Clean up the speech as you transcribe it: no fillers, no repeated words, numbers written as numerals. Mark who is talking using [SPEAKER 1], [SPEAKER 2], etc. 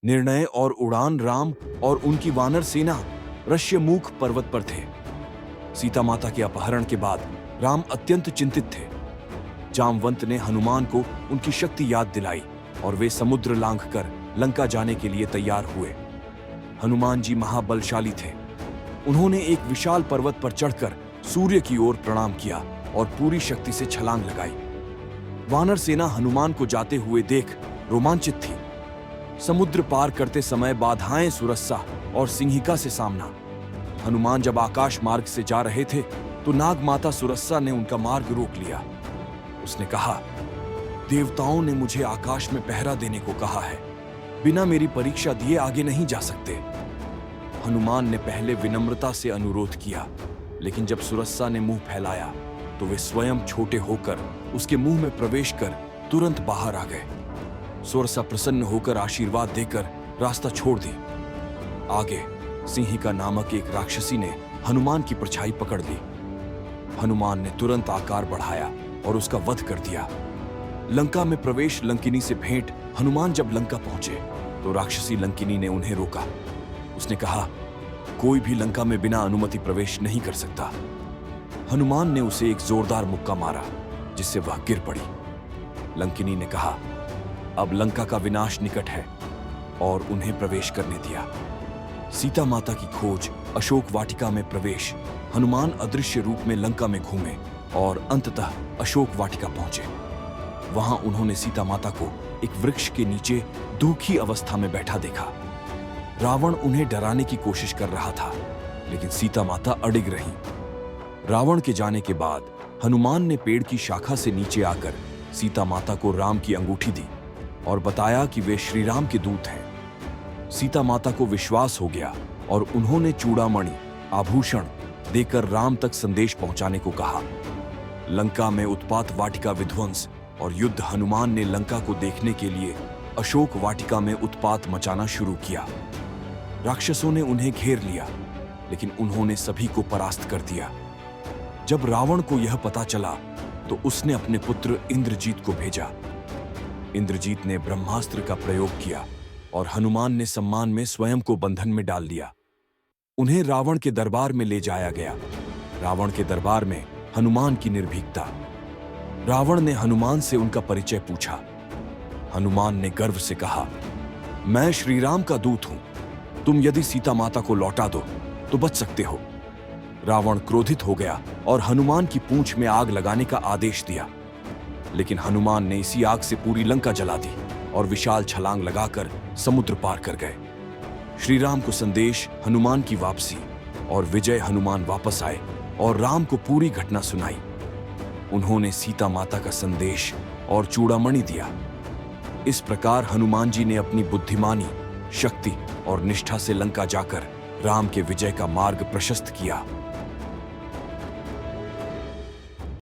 [SPEAKER 1] निर्णय और उड़ान राम और उनकी वानर सेना ऋष्यमुख पर्वत पर थे। सीता माता के अपहरण के बाद राम अत्यंत चिंतित थे। जामवंत ने हनुमान को उनकी शक्ति याद दिलाई और वे समुद्र लांघकर लंका जाने के लिए तैयार हुए। हनुमान जी महाबलशाली थे। उन्होंने एक विशाल पर्वत पर चढ़कर सूर्य की ओर प्रणाम किया और पूरी शक्ति से छलांग लगाई। वानर सेना हनुमान को जाते हुए देख रोमांचित थी। समुद्र पार करते समय बाधाएं सुरस्सा और सिंहिका से सामना। हनुमान जब आकाश मार्ग से जा रहे थे तो नाग माता सुरस्सा ने उनका मार्ग रोक लिया। उसने कहा, देवताओं ने मुझे आकाश में पहरा देने को कहा है, बिना मेरी परीक्षा दिए आगे नहीं जा सकते। हनुमान ने पहले विनम्रता से अनुरोध किया, लेकिन जब सुरस्सा ने मुंह फैलाया तो वे स्वयं छोटे होकर उसके मुंह में प्रवेश कर तुरंत बाहर आ गए। सुरसा प्रसन्न होकर आशीर्वाद देकर रास्ता छोड़ दी। आगे सिंहिका नामक एक राक्षसी ने हनुमान की परछाई पकड़ ली। हनुमान ने तुरंत आकार बढ़ाया और उसका वध कर दिया। लंका में प्रवेश लंकिनी से भेंट। हनुमान जब लंका पहुंचे तो राक्षसी लंकिनी ने उन्हें रोका। उसने कहा, कोई भी लंका में बिना अनुमति प्रवेश नहीं कर सकता। हनुमान ने उसे एक जोरदार मुक्का मारा जिससे वह गिर पड़ी। लंकिनी ने कहा, अब लंका का विनाश निकट है, और उन्हें प्रवेश करने दिया। सीता माता की खोज, अशोक वाटिका में प्रवेश। हनुमान अदृश्य रूप में लंका में घूमे और अंततः अशोक वाटिका पहुंचे। वहां उन्होंने सीता माता को एक वृक्ष के नीचे दुखी अवस्था में बैठा देखा। रावण उन्हें डराने की कोशिश कर रहा था, लेकिन सीता माता अडिग रही। रावण के जाने के बाद हनुमान ने पेड़ की शाखा से नीचे आकर सीता माता को राम की अंगूठी दी और बताया कि वे श्री राम के दूत हैं। सीता माता को विश्वास हो गया और उन्होंने चूड़ामणि, आभूषण देकर राम तक संदेश पहुंचाने को कहा। लंका में उत्पात वाटिका विध्वंस और युद्ध। हनुमान ने लंका को देखने के लिए अशोक वाटिका में उत्पात मचाना शुरू किया। राक्षसों ने उन्हें घेर लिया, लेकिन उन्होंने सभी को परास्त कर दिया। जब रावण को यह पता चला तो उसने अपने पुत्र इंद्रजीत को भेजा। इंद्रजीत ने ब्रह्मास्त्र का प्रयोग किया और हनुमान ने सम्मान में स्वयं को बंधन में डाल दिया। उन्हें रावण के दरबार में ले जाया गया। रावण के दरबार में हनुमान की निर्भीकता। रावण ने हनुमान से उनका परिचय पूछा। हनुमान ने गर्व से कहा, मैं श्री राम का दूत हूं। तुम यदि सीता माता को लौटा दो तो बच सकते हो। रावण क्रोधित हो गया और हनुमान की पूंछ में आग लगाने का आदेश दिया, लेकिन हनुमान ने इसी आग से पूरी लंका जला दी और विशाल छलांग लगाकर समुद्र पार कर गए। श्री राम को संदेश, हनुमान की वापसी और विजय। हनुमान वापस आए और राम को पूरी घटना सुनाई। उन्होंने सीता माता का संदेश और चूड़ामणि दिया। इस प्रकार हनुमान जी ने अपनी बुद्धिमानी, शक्ति और निष्ठा से लंका जाकर राम के विजय का मार्ग प्रशस्त किया।